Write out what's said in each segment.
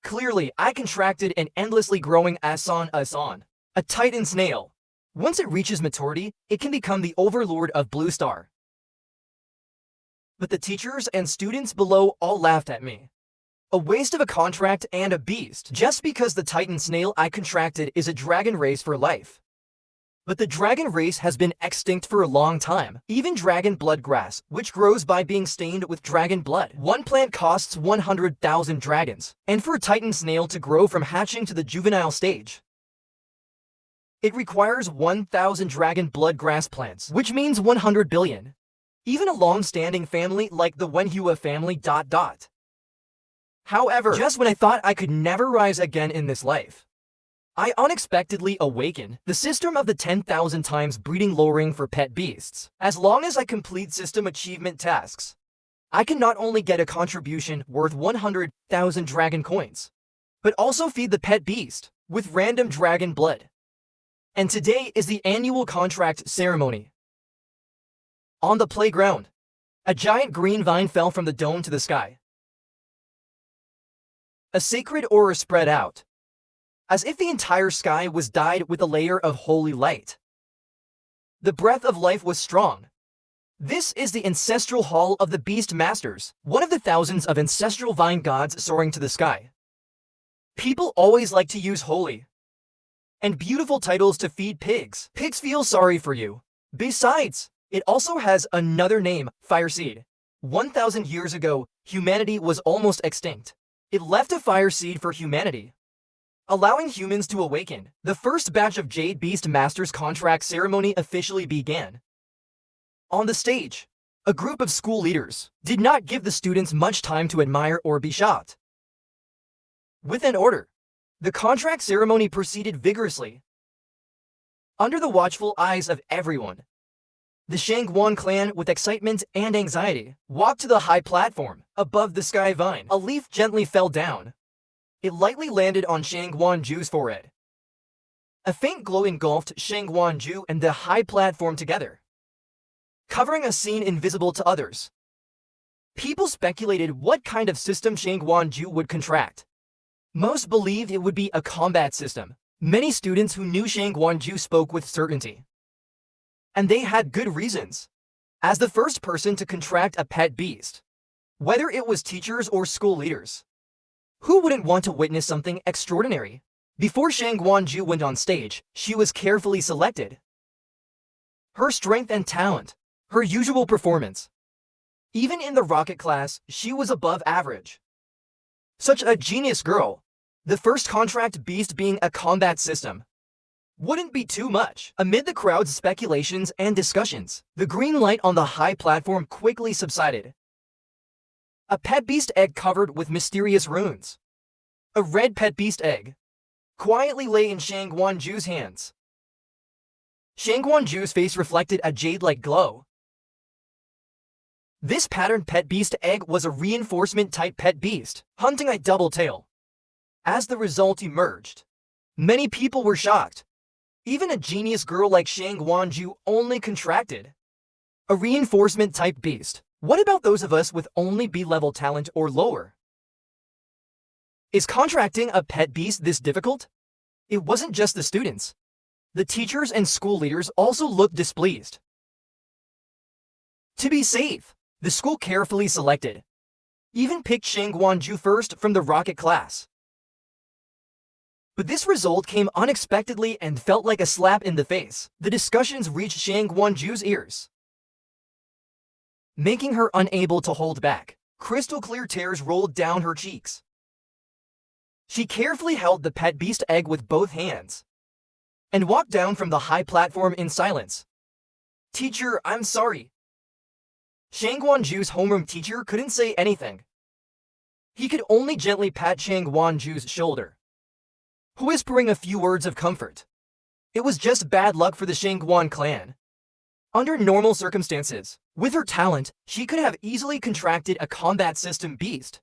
Clearly, I contracted an endlessly growing issuance, a titan snail. Once it reaches maturity, it can become the overlord of Blue Star. But the teachers and students below all laughed at me. A waste of a contract and a beast, just because the titan snail I contracted is a dragon race for life. But the dragon race has been extinct for a long time. Even dragon blood grass, which grows by being stained with dragon blood. One plant costs 100,000 dragons, and for a titan snail to grow from hatching to the juvenile stage, it requires 1,000 dragon blood grass plants, which means 100 billion. Even a long-standing family like the Wenhua family ... However, just when I thought I could never rise again in this life, I unexpectedly awaken the system of the 10,000 times breeding lowering for pet beasts. As long as I complete system achievement tasks, I can not only get a contribution worth 100,000 dragon coins, but also feed the pet beast with random dragon blood. And today is the annual contract ceremony. On the playground, a giant green vine fell from the dome to the sky. A sacred aura spread out, as if the entire sky was dyed with a layer of holy light. The breath of life was strong. This is the ancestral hall of the Beast Masters, one of the thousands of ancestral vine gods soaring to the sky. People always like to use holy and beautiful titles to feed pigs. Pigs feel sorry for you. Besides, it also has another name, fire seed. 1,000 years ago, humanity was almost extinct. It left a fire seed for humanity, allowing humans to awaken. The first batch of Jade Beast Masters contract ceremony officially began. On the stage, a group of school leaders did not give the students much time to admire or be shocked. With an order, the contract ceremony proceeded vigorously. Under the watchful eyes of everyone, the Shangguan clan, with excitement and anxiety, walked to the high platform above the sky vine. A leaf gently fell down. It lightly landed on Shangguan-Ju's forehead. A faint glow engulfed Shangguan-Ju and the high platform together, covering a scene invisible to others. People speculated what kind of system Shangguan-Ju would contract. Most believed it would be a combat system. Many students who knew Shangguan-Ju spoke with certainty, and they had good reasons. As the first person to contract a pet beast, whether it was teachers or school leaders, who wouldn't want to witness something extraordinary? Before Shangguan-Ju went on stage, she was carefully selected. Her strength and talent, her usual performance. Even in the rocket class, she was above average. Such a genius girl. The first contract beast being a combat system wouldn't be too much. Amid the crowd's speculations and discussions, the green light on the high platform quickly subsided. A pet beast egg covered with mysterious runes. A red pet beast egg quietly lay in Shangguan-Ju's hands. Shangguan-Ju's face reflected a jade-like glow. This patterned pet beast egg was a reinforcement-type pet beast, hunting a double tail. As the result emerged, many people were shocked. Even a genius girl like Shangguan-Ju only contracted a reinforcement-type beast. What about those of us with only B-level talent or lower? Is contracting a pet beast this difficult? It wasn't just the students. The teachers and school leaders also looked displeased. To be safe, the school carefully selected, even picked Shangguan-Ju first from the rocket class. But this result came unexpectedly and felt like a slap in the face. The discussions reached Shangguan-Ju's ears, making her unable to hold back. Crystal clear tears rolled down her cheeks. She carefully held the pet beast egg with both hands and walked down from the high platform in silence. "Teacher, I'm sorry." Shangguan-Ju's homeroom teacher couldn't say anything. He could only gently pat Shangguan-Ju's shoulder, whispering a few words of comfort. It was just bad luck for the Shangguan clan. Under normal circumstances, with her talent, she could have easily contracted a combat system beast.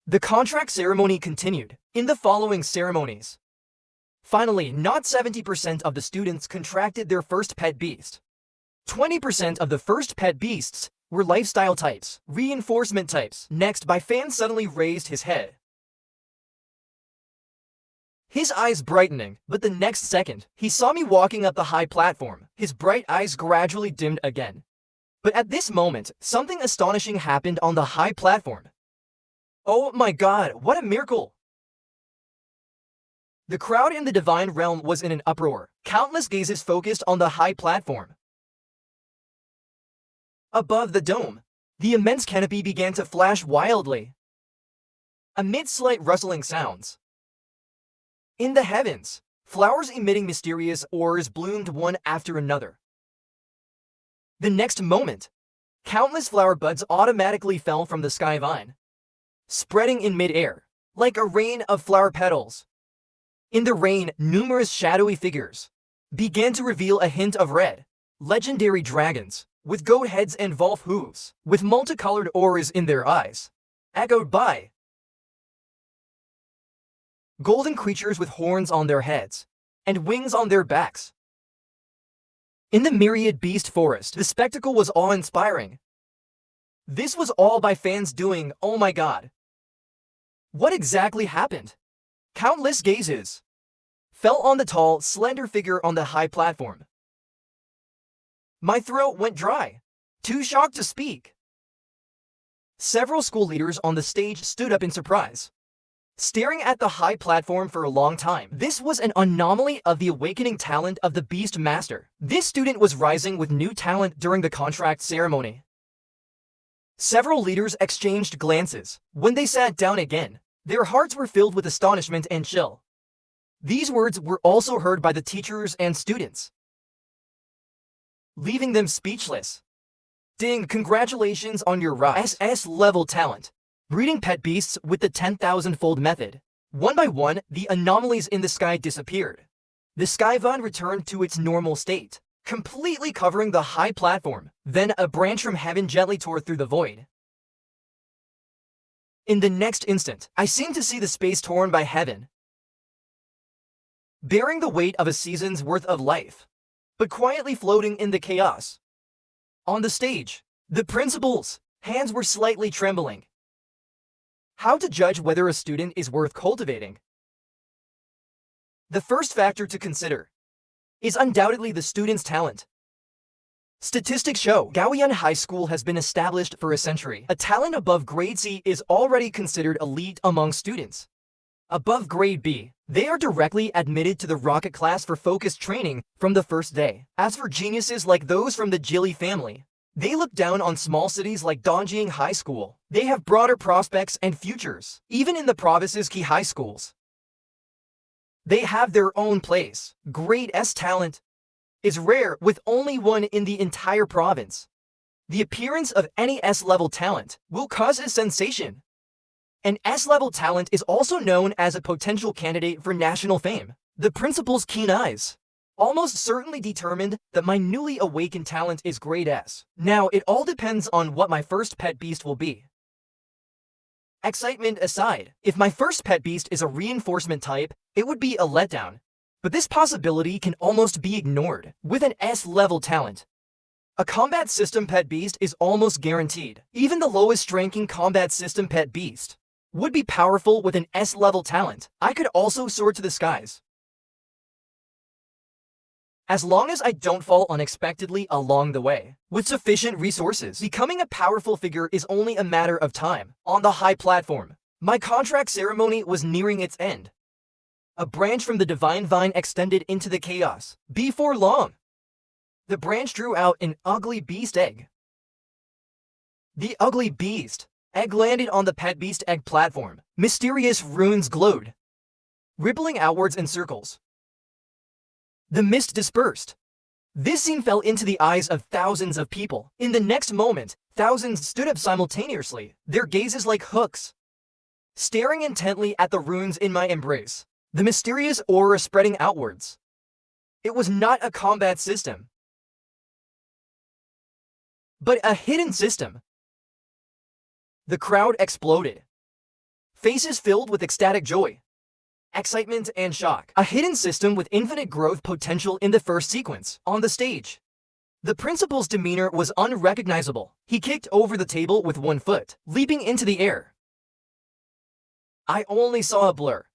The contract ceremony continued. In the following ceremonies, finally, not 70% of the students contracted their first pet beast. 20% of the first pet beasts were lifestyle types, reinforcement types. Next, Fan suddenly raised his head. his eyes brightening, but the next second, he saw me walking up the high platform. His bright eyes gradually dimmed again. But at this moment, something astonishing happened on the high platform. Oh my God, what a miracle! The crowd in the divine realm was in an uproar. Countless gazes focused on the high platform. Above the dome, the immense canopy began to flash wildly. Amid slight rustling sounds, in the heavens, flowers emitting mysterious auras bloomed one after another. The next moment, countless flower buds automatically fell from the sky vine, spreading in mid-air, like a rain of flower petals. In the rain, numerous shadowy figures began to reveal a hint of red. Legendary dragons, with goat heads and wolf hooves, with multicolored auras in their eyes, echoed by golden creatures with horns on their heads and wings on their backs. In the myriad beast forest, the spectacle was awe-inspiring. This was all by fans doing, oh my God. What exactly happened? Countless gazes fell on the tall, slender figure on the high platform. My throat went dry, too shocked to speak. Several school leaders on the stage stood up in surprise, staring at the high platform for a long time. This was an anomaly of the awakening talent of the Beast Master. This student was rising with new talent during the contract ceremony. Several leaders exchanged glances. When they sat down again, their hearts were filled with astonishment and chill. These words were also heard by the teachers and students, leaving them speechless. Ding, congratulations on your rise. SS-level talent. Breeding pet beasts with the 10,000-fold method. One by one, the anomalies in the sky disappeared. The skyvine returned to its normal state, completely covering the high platform. Then a branch from heaven gently tore through the void. In the next instant, I seemed to see the space torn by heaven, bearing the weight of a season's worth of life, but quietly floating in the chaos. On the stage, the principal's hands were slightly trembling. How to judge whether a student is worth cultivating? The first factor to consider is undoubtedly the student's talent. Statistics show Gaoyuan High School has been established for a century. A talent above grade C is already considered elite among students. Above grade B, they are directly admitted to the rocket class for focused training from the first day. As for geniuses like those from the Jili family, they look down on small cities like Dongjing High School. They have broader prospects and futures. Even in the province's key high schools, they have their own place. Grade S talent is rare, with only one in the entire province. The appearance of any S-level talent will cause a sensation. An S-level talent is also known as a potential candidate for national fame. The principal's keen eyes almost certainly determined that my newly awakened talent is grade S. Now, it all depends on what my first pet beast will be. Excitement aside, if my first pet beast is a reinforcement type, it would be a letdown. But this possibility can almost be ignored. With an S-level talent, a combat system pet beast is almost guaranteed. Even the lowest-ranking combat system pet beast would be powerful with an S-level talent. I could also soar to the skies, as long as I don't fall unexpectedly along the way. With sufficient resources, becoming a powerful figure is only a matter of time. On the high platform, my contract ceremony was nearing its end. A branch from the divine vine extended into the chaos. Before long, the branch drew out an ugly beast egg. The ugly beast egg landed on the pet beast egg platform. Mysterious runes glowed, rippling outwards in circles. The mist dispersed. This scene fell into the eyes of thousands of people. In the next moment, thousands stood up simultaneously, their gazes like hooks, staring intently at the runes in my embrace. The mysterious aura spreading outwards. It was not a combat system, but a hidden system. The crowd exploded. Faces filled with ecstatic joy, excitement, and shock. A hidden system with infinite growth potential in the first sequence. On the stage, the principal's demeanor was unrecognizable. He kicked over the table with one foot, leaping into the air. I only saw a blur.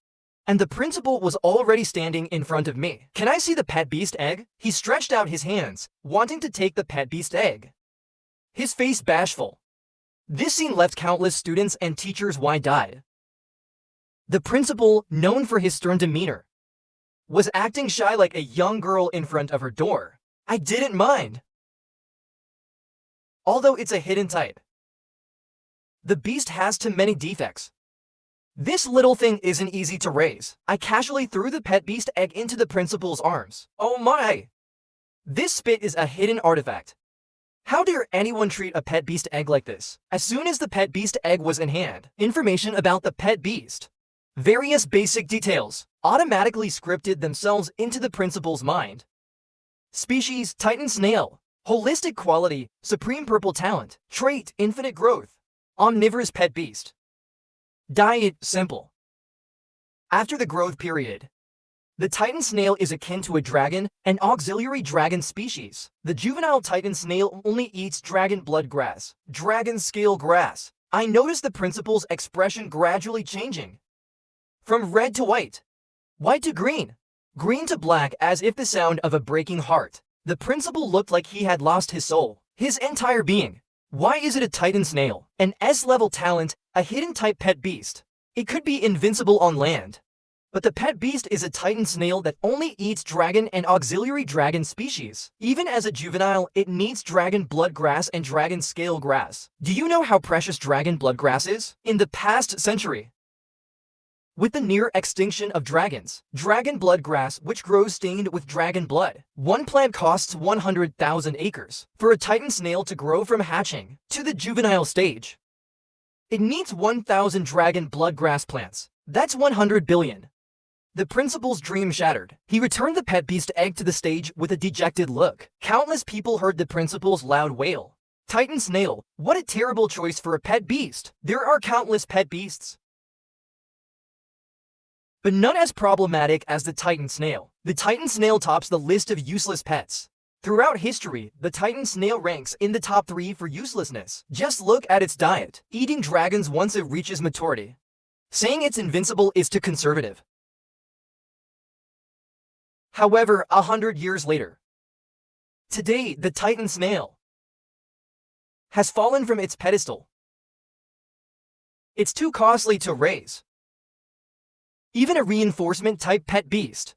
and the principal was already standing in front of me. "Can I see the pet beast egg?" He stretched out his hands, wanting to take the pet beast egg, his face bashful. This scene left countless students and teachers wide-eyed. The principal, known for his stern demeanor, was acting shy like a young girl in front of her door. I didn't mind, although it's a hidden type. The beast has too many defects. This little thing isn't easy to raise. I casually threw the pet beast egg into the principal's arms. Oh my! This spit is a hidden artifact. How dare anyone treat a pet beast egg like this? As soon as the pet beast egg was in hand, information about the pet beast, various basic details, automatically scripted themselves into the principal's mind. Species, Titan Snail. Holistic quality, supreme purple talent. Trait, infinite growth. Omnivorous pet beast. Diet, simple. After the growth period, the Titan Snail is akin to a dragon, an auxiliary dragon species. The juvenile Titan Snail only eats dragon blood grass, dragon scale grass. I noticed the principal's expression gradually changing. From red to white, white to green, green to black, as if the sound of a breaking heart. The principal looked like he had lost his soul, his entire being. Why is it a Titan Snail? An S-level talent, a hidden type pet beast. It could be invincible on land. But the pet beast is a Titan Snail that only eats dragon and auxiliary dragon species. Even as a juvenile, it needs dragon blood grass and dragon scale grass. Do you know how precious dragon blood grass is? In the past century, with the near extinction of dragons, dragon blood grass, which grows stained with dragon blood, one plant costs 100,000 acres. For a Titan Snail to grow from hatching to the juvenile stage, it needs 1,000 dragon blood grass plants. That's 100 billion. The principal's dream shattered. He returned the pet beast egg to the stage with a dejected look. Countless people heard the principal's loud wail. Titan Snail, what a terrible choice for a pet beast. There are countless pet beasts, but none as problematic as the Titan Snail. The Titan Snail tops the list of useless pets. Throughout history, the Titan Snail ranks in the top 3 for uselessness. Just look at its diet, eating dragons once it reaches maturity. Saying it's invincible is too conservative. However, 100 years later, today the Titan Snail has fallen from its pedestal. It's too costly to raise. Even a reinforcement-type pet beast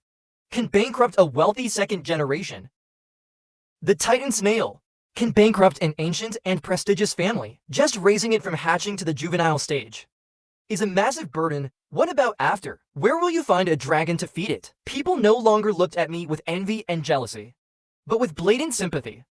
can bankrupt a wealthy second generation. The Titan Snail can bankrupt an ancient and prestigious family. Just raising it from hatching to the juvenile stage is a massive burden. What about after? Where will you find a dragon to feed it? People no longer looked at me with envy and jealousy, but with blatant sympathy.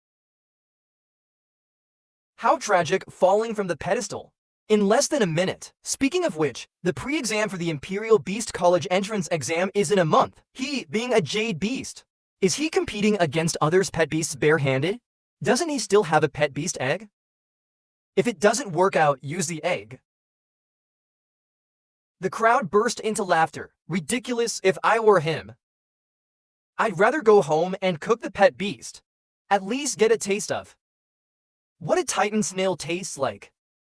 How tragic, falling from the pedestal in less than a minute. Speaking of which, the pre-exam for the Imperial Beast College entrance exam is in a month. He, being a jade beast, is he competing against others' pet beasts barehanded? Doesn't he still have a pet beast egg? If it doesn't work out, use the egg. The crowd burst into laughter. Ridiculous. If I were him, I'd rather go home and cook the pet beast. At least get a taste of what a Titan Snail tastes like.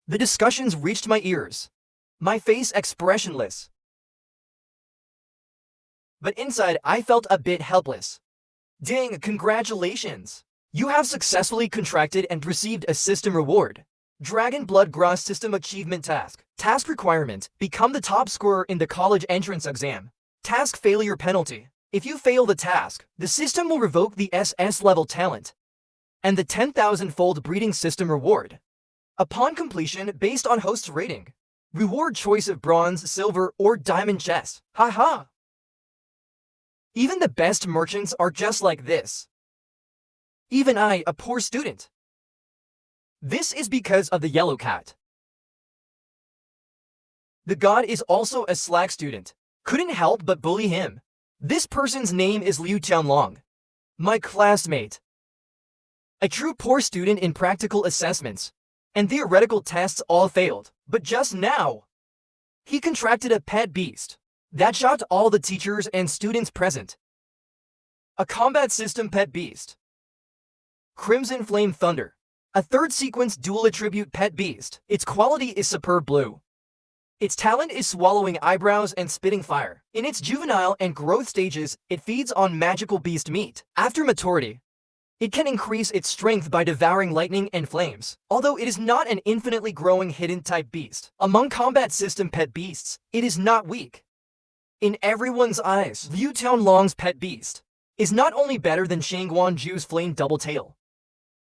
The discussions reached my ears, my face expressionless. But inside, I felt a bit helpless. Dang, congratulations! You have successfully contracted and received a system reward. Dragon Blood Grass System Achievement Task. Task requirement: become the top scorer in the college entrance exam. Task failure penalty: if you fail the task, the system will revoke the SS level talent and the 10,000-fold breeding system reward. Upon completion, based on host's rating. Reward choice of bronze, silver, or diamond chest. Haha! Even the best merchants are just like this. Even I, a poor student. This is because of the yellow cat. The god is also a slack student. Couldn't help but bully him. This person's name is Liu Tianlong, my classmate. A true poor student in practical assessments and theoretical tests all failed. But just now, he contracted a pet beast that shocked all the teachers and students present. A combat system pet beast. Crimson Flame Thunder. A third sequence dual attribute pet beast. Its quality is superb blue. Its talent is swallowing eyebrows and spitting fire. In its juvenile and growth stages, it feeds on magical beast meat. After maturity, it can increase its strength by devouring lightning and flames. Although it is not an infinitely growing hidden type beast, among combat system pet beasts, it is not weak. In everyone's eyes, Liu Tianlong's pet beast is not only better than Shangguan Zhu's flame double tail,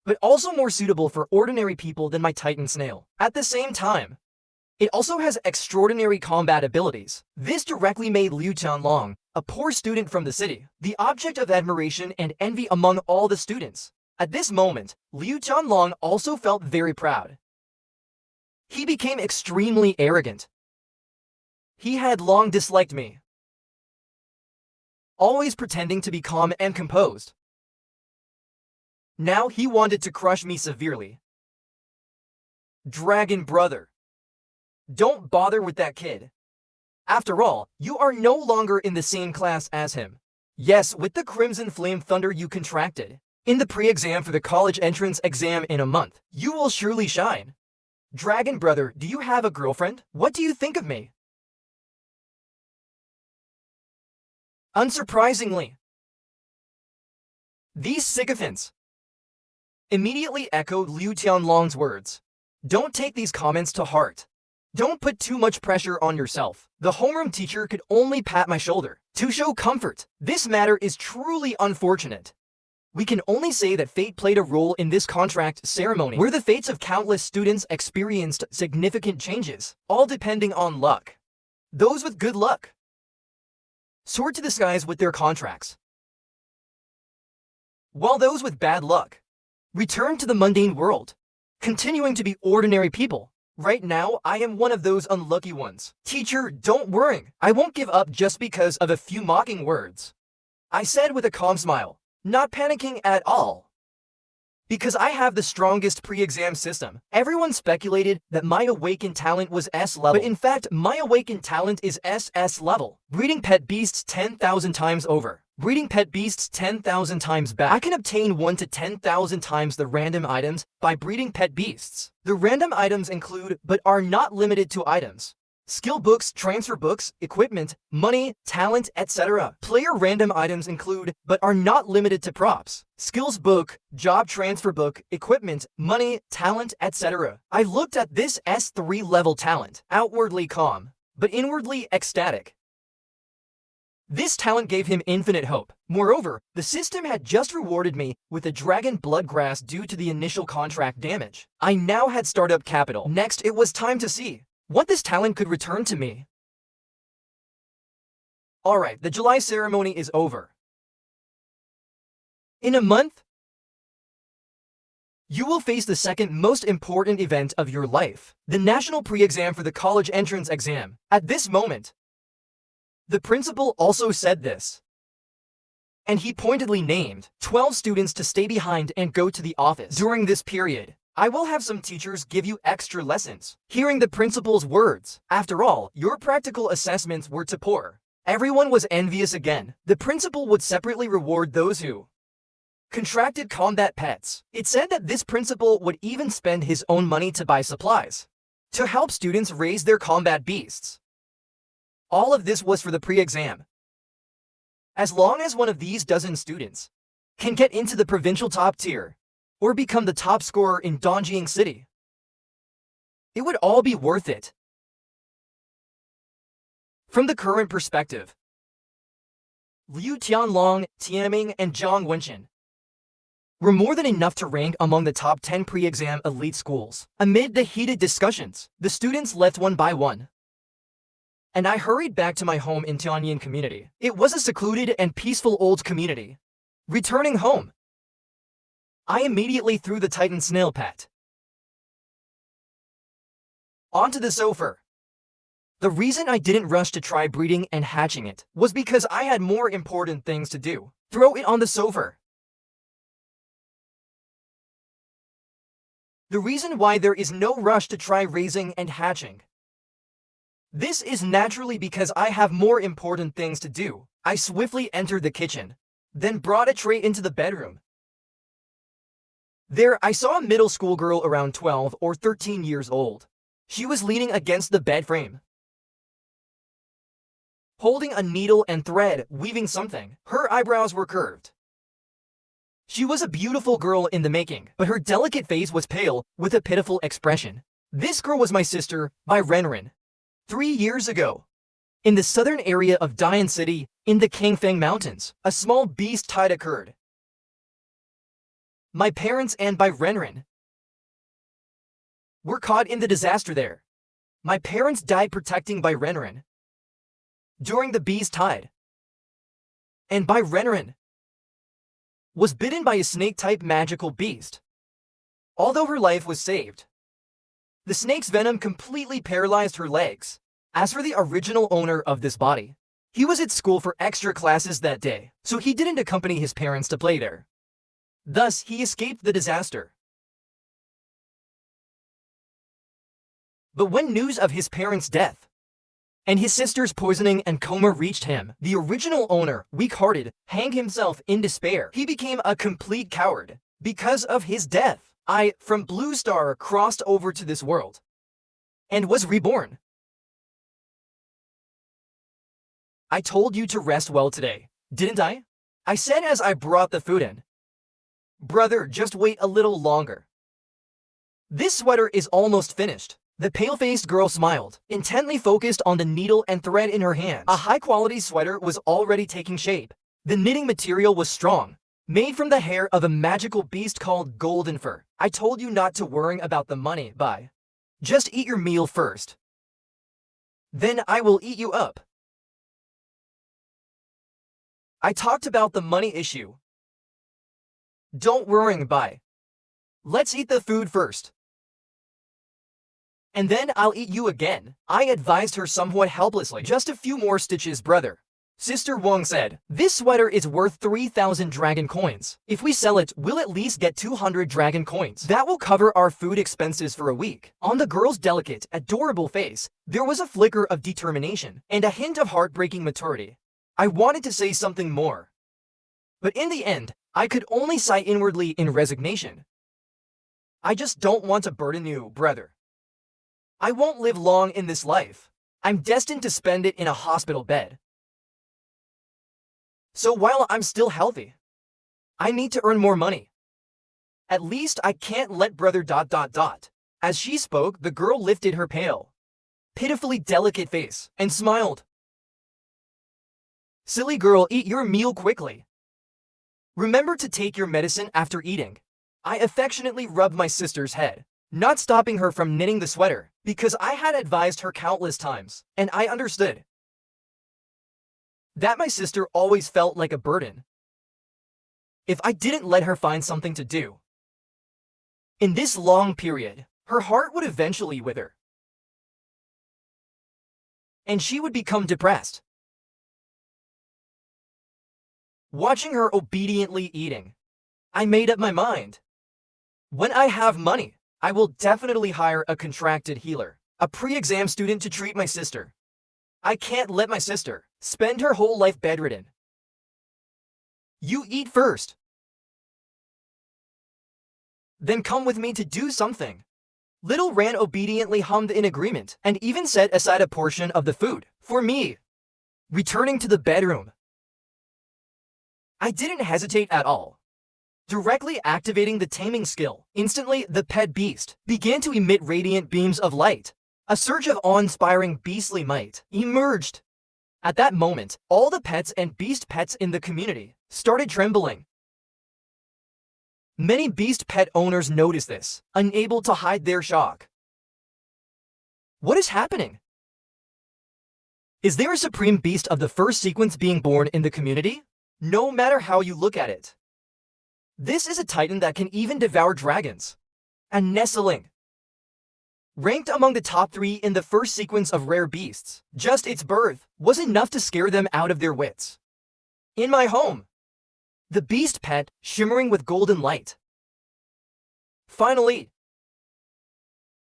but also more suitable for ordinary people than my Titan Snail. At the same time, it also has extraordinary combat abilities. This directly made Liu Tianlong, a poor student from the city, the object of admiration and envy among all the students. At this moment, Liu Tianlong also felt very proud. He became extremely arrogant. He had long disliked me, always pretending to be calm and composed. Now he wanted to crush me severely. Dragon brother, don't bother with that kid. After all, you are no longer in the same class as him. Yes, with the Crimson Flame Thunder you contracted. In the pre-exam for the college entrance exam in a month, you will surely shine. Dragon brother, do you have a girlfriend? What do you think of me? Unsurprisingly, these sycophants immediately echoed Liu Tianlong's words. Don't take these comments to heart. Don't put too much pressure on yourself. The homeroom teacher could only pat my shoulder to show comfort. This matter is truly unfortunate. We can only say that fate played a role in this contract ceremony, where the fates of countless students experienced significant changes, all depending on luck. Those with good luck soared to the skies with their contracts, while those with bad luck returned to the mundane world, continuing to be ordinary people. Right now, I am one of those unlucky ones. Teacher, don't worry. I won't give up just because of a few mocking words, I said with a calm smile, not panicking at all. Because I have the strongest pre-exam system. Everyone speculated that my awakened talent was S level, but in fact, my awakened talent is SS level. Breeding pet beasts 10,000 times over. Breeding pet beasts 10,000 times back. I can obtain 1 to 10,000 times the random items by breeding pet beasts. The random items include, but are not limited to items: skill books, transfer books, equipment, money, talent, etc. Player random items include, but are not limited to props, skills book, job transfer book, equipment, money, talent, etc. I looked at this S3 level talent, outwardly calm, but inwardly ecstatic. This talent gave him infinite hope. Moreover, the system had just rewarded me with a dragon bloodgrass due to the initial contract damage. I now had startup capital. Next, it was time to see what this talent could return to me. Alright, the July ceremony is over. In a month, you will face the second most important event of your life, the national pre-exam for the college entrance exam. At this moment, the principal also said this, and he pointedly named 12 students to stay behind and go to the office. During this period, I will have some teachers give you extra lessons. Hearing the principal's words, after all, your practical assessments were too poor. Everyone was envious again. The principal would separately reward those who contracted combat pets. It said that this principal would even spend his own money to buy supplies to help students raise their combat beasts. All of this was for the pre-exam. As long as one of these dozen students can get into the provincial top tier or become the top scorer in Dongjing City, it would all be worth it. From the current perspective, Liu Tianlong, Tianming, and Zhang Wenqin were more than enough to rank among the top 10 pre-exam elite schools. Amid the heated discussions, the students left one by one, and I hurried back to my home in Tianyin community. It was a secluded and peaceful old community. Returning home, I immediately threw the Titan Snail pet onto the sofa. The reason I didn't rush to try breeding and hatching it was because I had more important things to do. Throw it on the sofa. The reason why there is no rush to try raising and hatching this is naturally because I have more important things to do. I swiftly entered the kitchen, then brought a tray into the bedroom. There I saw a middle school girl around 12 or 13 years old. She was leaning against the bed frame, holding a needle and thread, weaving something. Her eyebrows were curved. She was a beautiful girl in the making, but her delicate face was pale, with a pitiful expression. This girl was my sister, by Renren. 3 years ago. In the southern area of Dian City, in the Kangfeng Mountains, a small beast tide occurred. My parents and by Renren were caught in the disaster there. My parents died protecting by Renren during the beast tide. And by Renren was bitten by a snake-type magical beast. Although her life was saved, the snake's venom completely paralyzed her legs. As for the original owner of this body, he was at school for extra classes that day, so he didn't accompany his parents to play there. Thus, he escaped the disaster. But when news of his parents' death and his sister's poisoning and coma reached him, the original owner, weak-hearted, hanged himself in despair. He became a complete coward. Because of his death, I, from Blue Star, crossed over to this world and was reborn. I told you to rest well today, didn't I? I said as I brought the food in. Brother, just wait a little longer. This sweater is almost finished. The pale-faced girl smiled, intently focused on the needle and thread in her hands. A high-quality sweater was already taking shape. The knitting material was strong, made from the hair of a magical beast called golden fur. I told you not to worry about the money, bye. Just eat your meal first. Then I will eat you up. I talked about the money issue. Don't worry, bye. Let's eat the food first. And then I'll eat you again. I advised her somewhat helplessly. Just a few more stitches, brother. Sister Wang said, this sweater is worth 3,000 dragon coins. If we sell it, we'll at least get 200 dragon coins. That will cover our food expenses for a week. On the girl's delicate, adorable face, there was a flicker of determination and a hint of heartbreaking maturity. I wanted to say something more, but in the end, I could only sigh inwardly in resignation. I just don't want to burden you, brother. I won't live long in this life. I'm destined to spend it in a hospital bed. So while I'm still healthy, I need to earn more money. At least I can't let brother ... As she spoke, the girl lifted her pale, pitifully delicate face and smiled. Silly girl, eat your meal quickly. Remember to take your medicine after eating. I affectionately rubbed my sister's head, not stopping her from knitting the sweater, because I had advised her countless times, and I understood that my sister always felt like a burden if I didn't let her find something to do. In this long period, her heart would eventually wither, and she would become depressed. Watching her obediently eating, I made up my mind. When I have money, I will definitely hire a contracted healer, a pre-exam student to treat my sister. I can't let my sister spend her whole life bedridden. You eat first. Then come with me to do something. Little Ran obediently hummed in agreement and even set aside a portion of the food for me. Returning to the bedroom, I didn't hesitate at all. Directly activating the taming skill, instantly the pet beast began to emit radiant beams of light. A surge of awe-inspiring beastly might emerged. At that moment, all the pets and beast pets in the community started trembling. Many beast pet owners noticed this, unable to hide their shock. What is happening? Is there a supreme beast of the first sequence being born in the community? No matter how you look at it, this is a titan that can even devour dragons. A nestling. Ranked among the top 3 in the first sequence of rare beasts, just its birth was enough to scare them out of their wits. In my home, the beast pet, shimmering with golden light, finally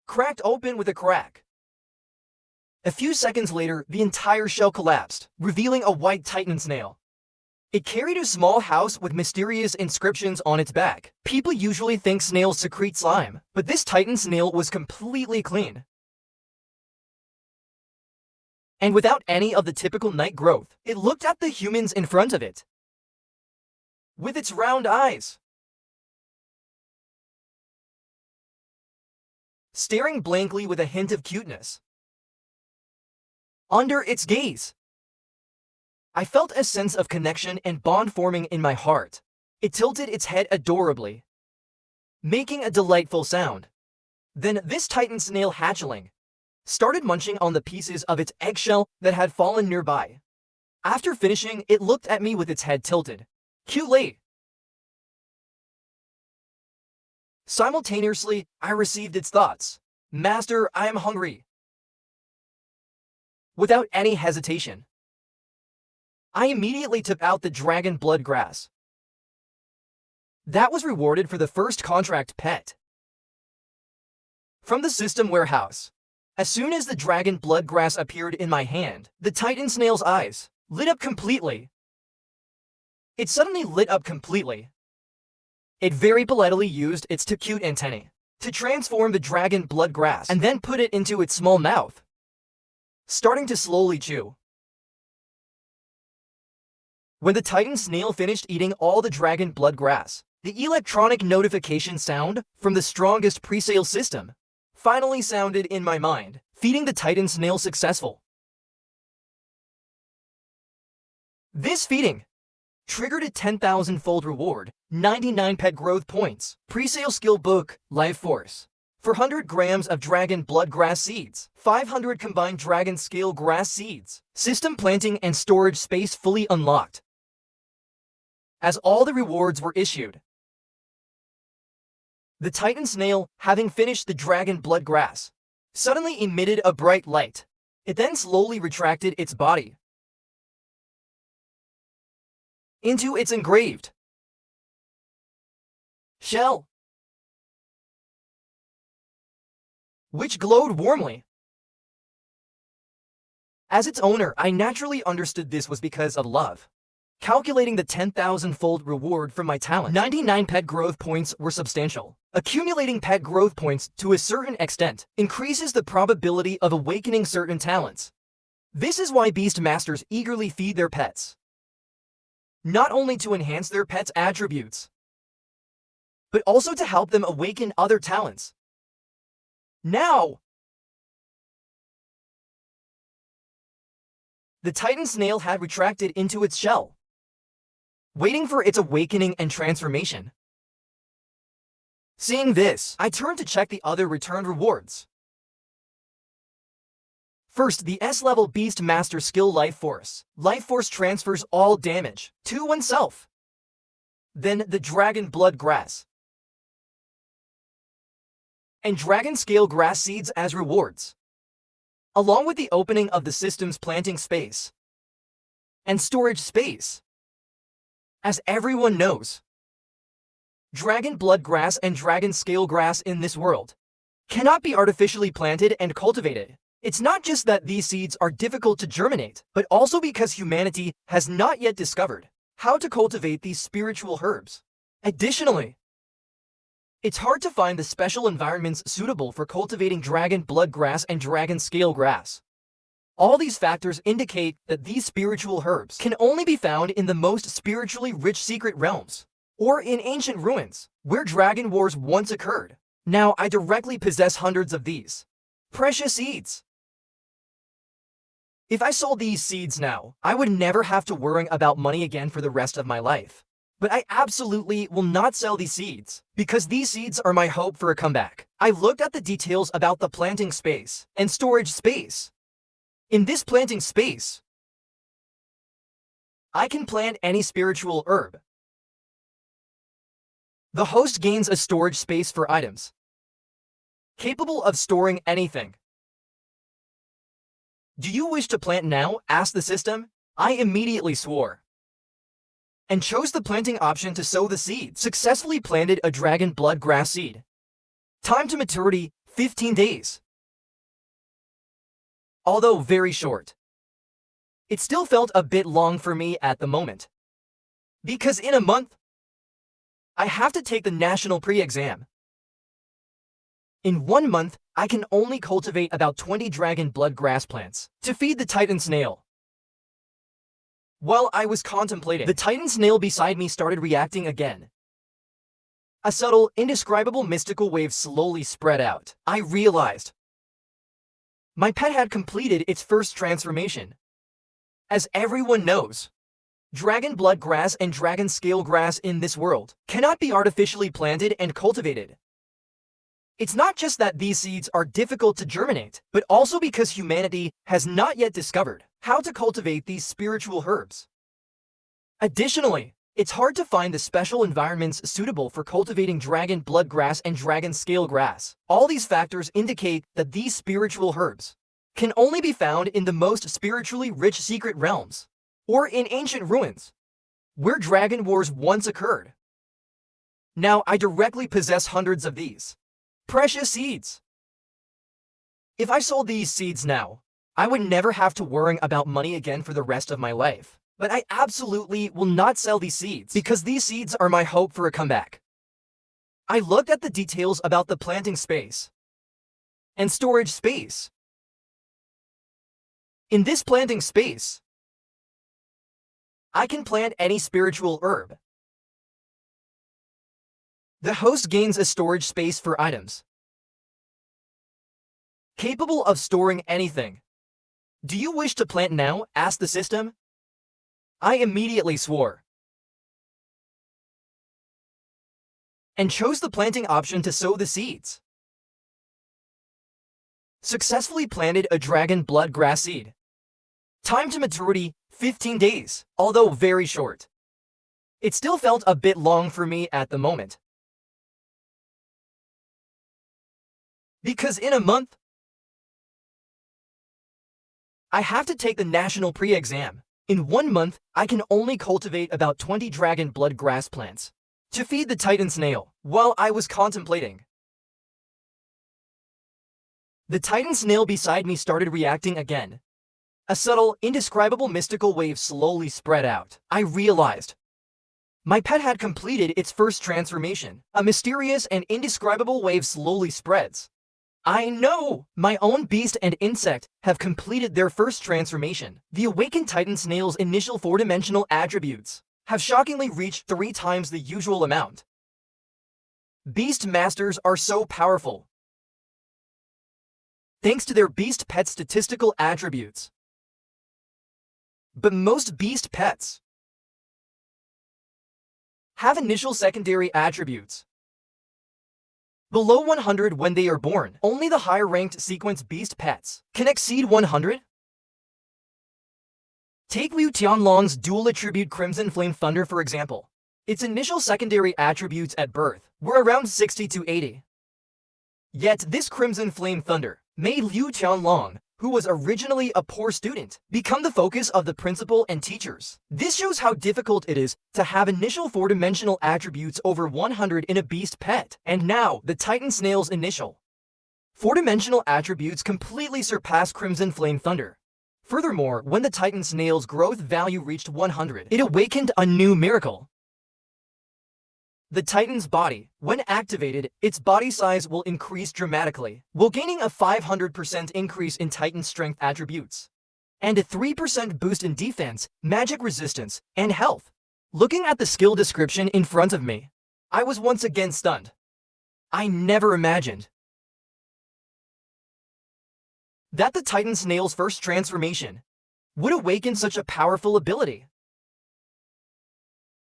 cracked open with a crack. A few seconds later, the entire shell collapsed, revealing a white titan snail. It carried a small house with mysterious inscriptions on its back. People usually think snails secrete slime, but this titan snail was completely clean. And without any of the typical night growth, it looked at the humans in front of it. With its round eyes, staring blankly with a hint of cuteness. Under its gaze, I felt a sense of connection and bond forming in my heart. It tilted its head adorably, making a delightful sound. Then this titan snail hatchling started munching on the pieces of its eggshell that had fallen nearby. After finishing, it looked at me with its head tilted. Cutely. Simultaneously, I received its thoughts. Master, I am hungry. Without any hesitation, I immediately took out the dragon blood grass. That was rewarded for the first contract pet. From the system warehouse. As soon as the dragon blood grass appeared in my hand, the titan snail's eyes lit up completely. It suddenly lit up completely. It very politely used its two cute antennae to transform the dragon blood grass and then put it into its small mouth, starting to slowly chew. When the titan snail finished eating all the dragon blood grass, the electronic notification sound from the strongest presale system finally sounded in my mind, feeding the titan snail successful. This feeding triggered a 10,000-fold reward, 99 pet growth points, presale skill book, life force, 400 grams of dragon blood grass seeds, 500 combined dragon scale grass seeds, system planting and storage space fully unlocked. As all the rewards were issued, the titan snail, having finished the dragon blood grass, suddenly emitted a bright light. It then slowly retracted its body into its engraved shell, which glowed warmly. As its owner, I naturally understood this was because of love. Calculating the 10,000-fold reward from my talent, 99 pet growth points were substantial. Accumulating pet growth points to a certain extent increases the probability of awakening certain talents. This is why beast masters eagerly feed their pets, not only to enhance their pets' attributes, but also to help them awaken other talents. Now, the titan snail had retracted into its shell, waiting for its awakening and transformation. Seeing this, I turned to check the other returned rewards. First, the S-level Beast Master skill Life Force. Life Force transfers all damage to oneself. Then the Dragon Blood Grass and Dragon Scale Grass Seeds as rewards, along with the opening of the system's planting space and storage space. As everyone knows, dragon blood grass and dragon scale grass in this world cannot be artificially planted and cultivated. It's not just that these seeds are difficult to germinate, but also because humanity has not yet discovered how to cultivate these spiritual herbs. Additionally, it's hard to find the special environments suitable for cultivating dragon blood grass and dragon scale grass. All these factors indicate that these spiritual herbs can only be found in the most spiritually rich secret realms, or in ancient ruins, where dragon wars once occurred. Now I directly possess hundreds of these precious seeds. If I sold these seeds now, I would never have to worry about money again for the rest of my life. But I absolutely will not sell these seeds, because these seeds are my hope for a comeback. I looked at the details about the planting space and storage space. In this planting space, I can plant any spiritual herb. The host gains a storage space for items capable of storing anything. Do you wish to plant now? Asked the system. I immediately swore and chose the planting option to sow the seed. Successfully planted a dragon blood grass seed. Time to maturity, 15 days. Although very short, it still felt a bit long for me at the moment, because in a month, I have to take the national pre-exam. In 1 month, I can only cultivate about 20 dragon blood grass plants to feed the titan snail. While I was contemplating, the titan snail beside me started reacting again. A subtle, indescribable mystical wave slowly spread out. I realized my pet had completed its first transformation. As everyone knows, dragon blood grass and dragon scale grass in this world cannot be artificially planted and cultivated. It's not just that these seeds are difficult to germinate, but also because humanity has not yet discovered how to cultivate these spiritual herbs. Additionally, it's hard to find the special environments suitable for cultivating dragon blood grass and dragon scale grass. All these factors indicate that these spiritual herbs can only be found in the most spiritually rich secret realms, or in ancient ruins, where dragon wars once occurred. Now I directly possess hundreds of these precious seeds. If I sold these seeds now, I would never have to worry about money again for the rest of my life. But I absolutely will not sell these seeds because these seeds are my hope for a comeback. I looked at the details about the planting space and storage space. In this planting space, I can plant any spiritual herb. The host gains a storage space for items capable of storing anything. Do you wish to plant now? Asked the system. I immediately swore and chose the planting option to sow the seeds. Successfully planted a dragon blood grass seed. Time to maturity, 15 days, although very short. It still felt a bit long for me at the moment. Because in a month, I have to take the national pre-exam. In 1 month, I can only cultivate about 20 dragon blood grass plants to feed the titan snail. While I was contemplating, the titan snail beside me started reacting again. A subtle, indescribable mystical wave slowly spread out. I realized my pet had completed its first transformation. A mysterious and indescribable wave slowly spreads. I know! My own beast and insect have completed their first transformation. The awakened titan snail's initial 4-dimensional attributes have shockingly reached 3 times the usual amount. Beast masters are so powerful thanks to their beast pet statistical attributes. But most beast pets have initial secondary attributes below 100 when they are born. Only the higher-ranked sequence beast pets can exceed 100. Take Liu Tianlong's dual attribute Crimson Flame Thunder for example. Its initial secondary attributes at birth were around 60 to 80. Yet this Crimson Flame Thunder made Liu Tianlong, who was originally a poor student, become the focus of the principal and teachers. This shows how difficult it is to have initial 4-dimensional attributes over 100 in a beast pet. And now, the Titan Snail's initial 4-dimensional attributes completely surpass Crimson Flame Thunder. Furthermore, when the Titan Snail's growth value reached 100, it awakened a new miracle. The Titan's body, when activated, its body size will increase dramatically, while gaining a 500% increase in Titan strength attributes, and a 3% boost in defense, magic resistance, and health. Looking at the skill description in front of me, I was once again stunned. I never imagined that the Titan Snail's first transformation would awaken such a powerful ability.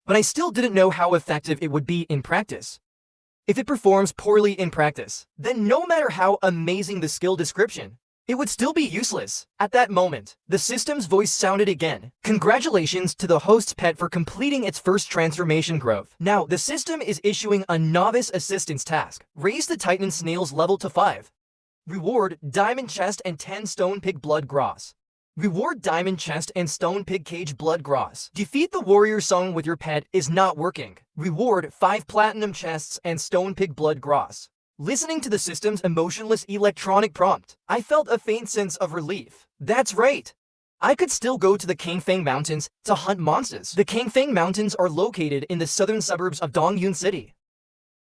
But I still didn't know how effective it would be in practice. If it performs poorly in practice, then no matter how amazing the skill description, it would still be useless. At that moment, the system's voice sounded again. Congratulations to the host's pet for completing its first transformation growth. Now, the system is issuing a novice assistance task. Raise the Titan Snail's level to 5. Reward, Diamond Chest and 10 Stone Pig Blood Gross. Reward Diamond Chest and Stone Pig Cage Blood Gross. Defeat the warrior song with your pet is not working. Reward 5 Platinum Chests and Stone Pig Blood Gross. Listening to the system's emotionless electronic prompt, I felt a faint sense of relief. That's right! I could still go to the Kangfang Mountains to hunt monsters. The Kangfang Mountains are located in the southern suburbs of Dongyun City.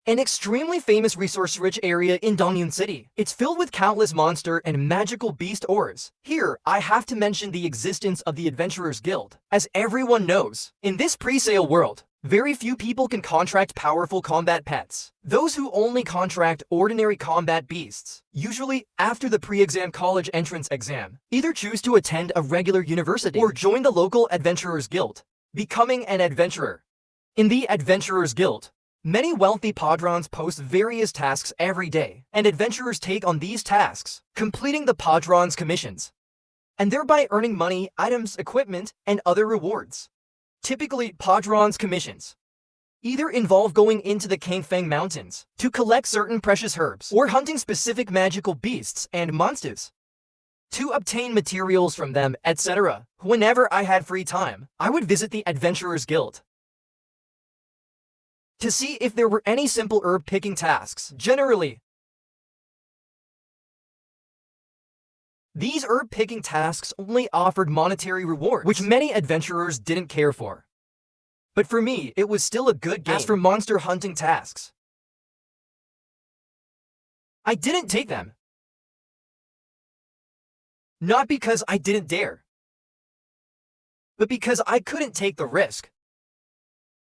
an extremely famous resource-rich area in Dongyun City. It's filled with countless monster and magical beast ores. Here, I have to mention the existence of the Adventurers Guild. As everyone knows, in this pre-sale world, very few people can contract powerful combat pets. Those who only contract ordinary combat beasts, usually after the pre-exam college entrance exam, either choose to attend a regular university or join the local Adventurers Guild, becoming an adventurer. In the Adventurers Guild, many wealthy padrons post various tasks every day, and adventurers take on these tasks, completing the padron's commissions, and thereby earning money, items, equipment, and other rewards. Typically, padron's commissions either involve going into the Kangfang Mountains to collect certain precious herbs or hunting specific magical beasts and monsters to obtain materials from them, etc. Whenever I had free time, I would visit the Adventurers Guild to see if there were any simple herb picking tasks. Generally, these herb picking tasks only offered monetary rewards, which many adventurers didn't care for. But for me, it was still a good game. As for monster hunting tasks, I didn't take them. Not because I didn't dare, but because I couldn't take the risk.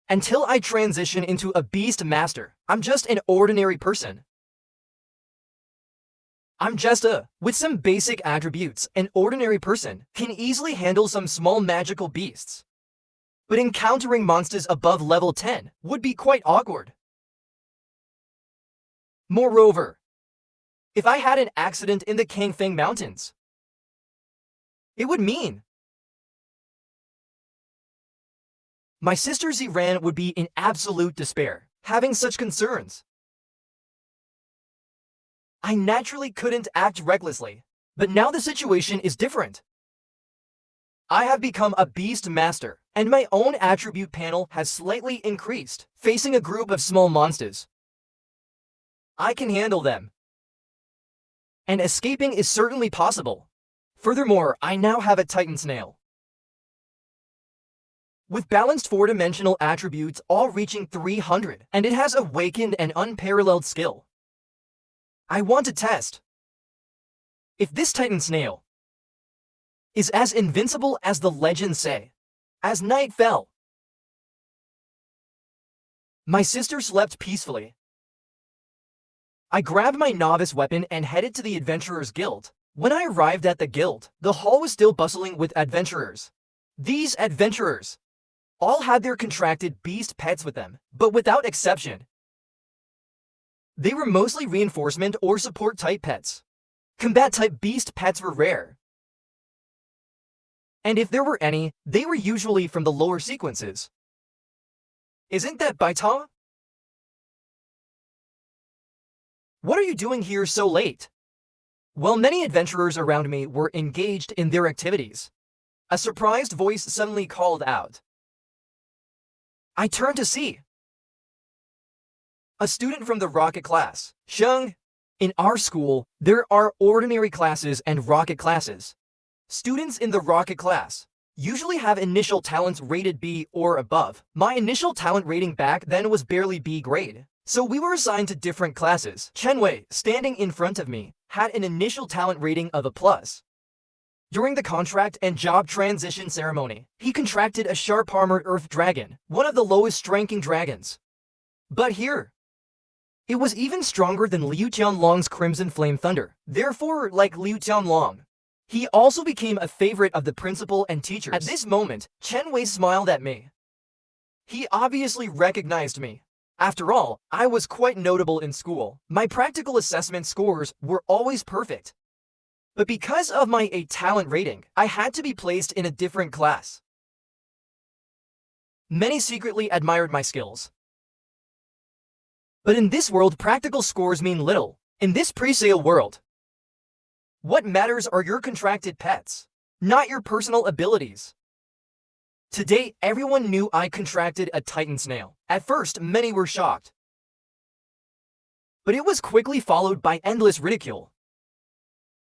Until I transition into a beast master, I'm just an ordinary person. I'm just with some basic attributes, an ordinary person can easily handle some small magical beasts. But encountering monsters above level 10 would be quite awkward. Moreover, if I had an accident in the Kangfang Mountains, it would mean my sister Ziran would be in absolute despair, having such concerns. I naturally couldn't act recklessly, but now the situation is different. I have become a beast master, and my own attribute panel has slightly increased, facing a group of small monsters. I can handle them, and escaping is certainly possible. Furthermore, I now have a Titan Snail with balanced 4-dimensional attributes all reaching 300, and it has awakened an unparalleled skill. I want to test if this Titan Snail is as invincible as the legends say. As night fell, my sister slept peacefully. I grabbed my novice weapon and headed to the Adventurers Guild. When I arrived at the guild, the hall was still bustling with adventurers. These adventurers all had their contracted beast pets with them, but without exception, they were mostly reinforcement or support type pets. Combat type beast pets were rare, and if there were any, they were usually from the lower sequences. Isn't that Baita? What are you doing here so late? While many adventurers around me were engaged in their activities, a surprised voice suddenly called out. I turned to see a student from the rocket class, Sheng. In our school, there are ordinary classes and rocket classes. Students in the rocket class usually have initial talents rated B or above. My initial talent rating back then was barely B grade, so we were assigned to different classes. Chenwei, standing in front of me, had an initial talent rating of A+. During the contract and job transition ceremony, he contracted a sharp armored earth dragon, one of the lowest ranking dragons. But here, it was even stronger than Liu Tianlong's Crimson Flame Thunder. Therefore, like Liu Tianlong, he also became a favorite of the principal and teachers. At this moment, Chen Wei smiled at me. He obviously recognized me. After all, I was quite notable in school. My practical assessment scores were always perfect. But because of my A talent rating, I had to be placed in a different class. Many secretly admired my skills. But in this world, practical scores mean little. In this pre-sale world, what matters are your contracted pets, not your personal abilities. Today, everyone knew I contracted a Titan Snail. At first, many were shocked. But it was quickly followed by endless ridicule.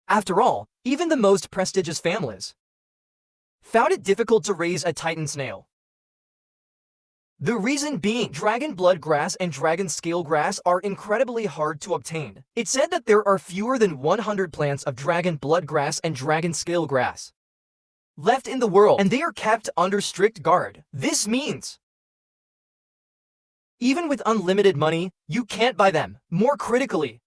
After all, even the most prestigious families found it difficult to raise a Titan Snail. The reason being, dragon blood grass and dragon scale grass are incredibly hard to obtain. It's said that there are fewer than 100 plants of dragon blood grass and dragon scale grass left in the world, and they are kept under strict guard. This means even with unlimited money, you can't buy them. More critically,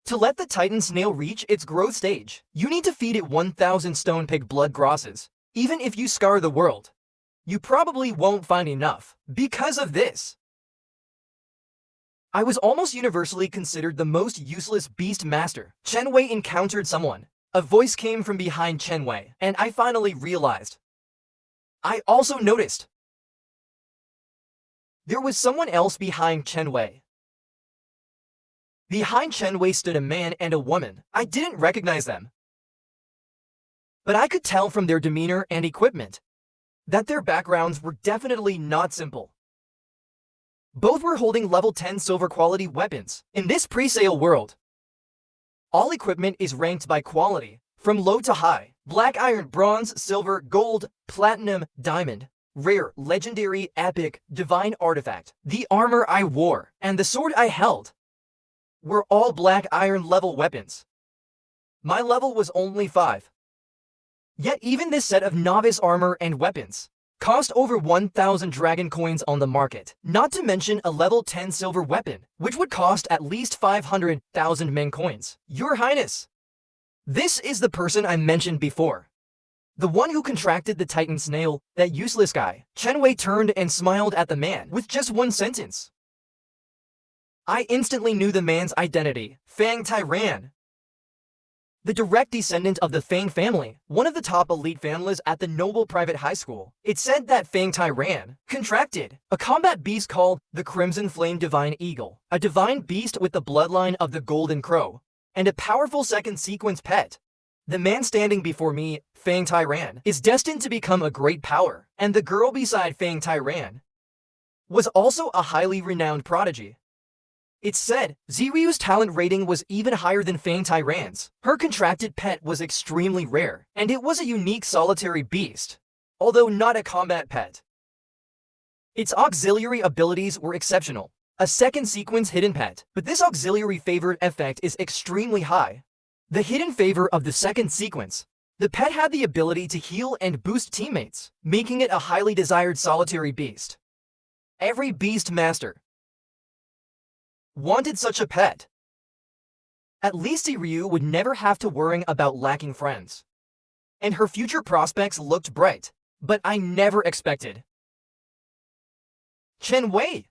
to let the Titan snail reach its growth stage, you need to feed it 1,000 stone pig blood grasses. Even if you scour the world, you probably won't find enough. Because of this, I was almost universally considered the most useless beast master. Chen Wei encountered someone. A voice came from behind Chen Wei, and I finally realized. I also noticed there was someone else behind Chen Wei. Behind Chen Wei stood a man and a woman. I didn't recognize them, but I could tell from their demeanor and equipment that their backgrounds were definitely not simple. Both were holding level 10 silver quality weapons. In this pre-sale world, all equipment is ranked by quality, from low to high: black iron, bronze, silver, gold, platinum, diamond, rare, legendary, epic, divine artifact. The armor I wore and the sword I held were all black iron level weapons. My level was only 5. Yet even this set of novice armor and weapons cost over 1,000 dragon coins on the market, not to mention a level 10 silver weapon, which would cost at least 500,000 men coins. Your Highness, this is the person I mentioned before. The one who contracted the Titan snail, that useless guy. Chen Wei turned and smiled at the man with just one sentence. I instantly knew the man's identity: Fang Tyran, the direct descendant of the Fang family, one of the top elite families at the noble private high school. It said that Fang Tyran contracted a combat beast called the Crimson Flame Divine Eagle, a divine beast with the bloodline of the Golden Crow, and a powerful second sequence pet. The man standing before me, Fang Tyran, is destined to become a great power, and the girl beside Fang Tyran was also a highly renowned prodigy. It's said Ziryu's talent rating was even higher than Fang Tyran's. Her contracted pet was extremely rare, and it was a unique solitary beast, although not a combat pet. Its auxiliary abilities were exceptional. A second sequence hidden pet, but this auxiliary favored effect is extremely high. The hidden favor of the second sequence: the pet had the ability to heal and boost teammates, making it a highly desired solitary beast. Every beast master wanted such a pet. At least Ryu would never have to worry about lacking friends, and her future prospects looked bright. But I never expected Chen Wei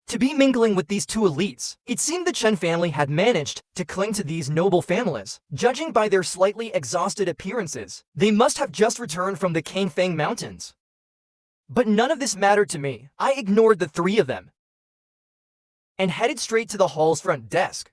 to be mingling with these two elites. It seemed the Chen family had managed to cling to these noble families. Judging by their slightly exhausted appearances, they must have just returned from the Kangfang Mountains. But none of this mattered to me. I ignored the three of them and headed straight to the hall's front desk.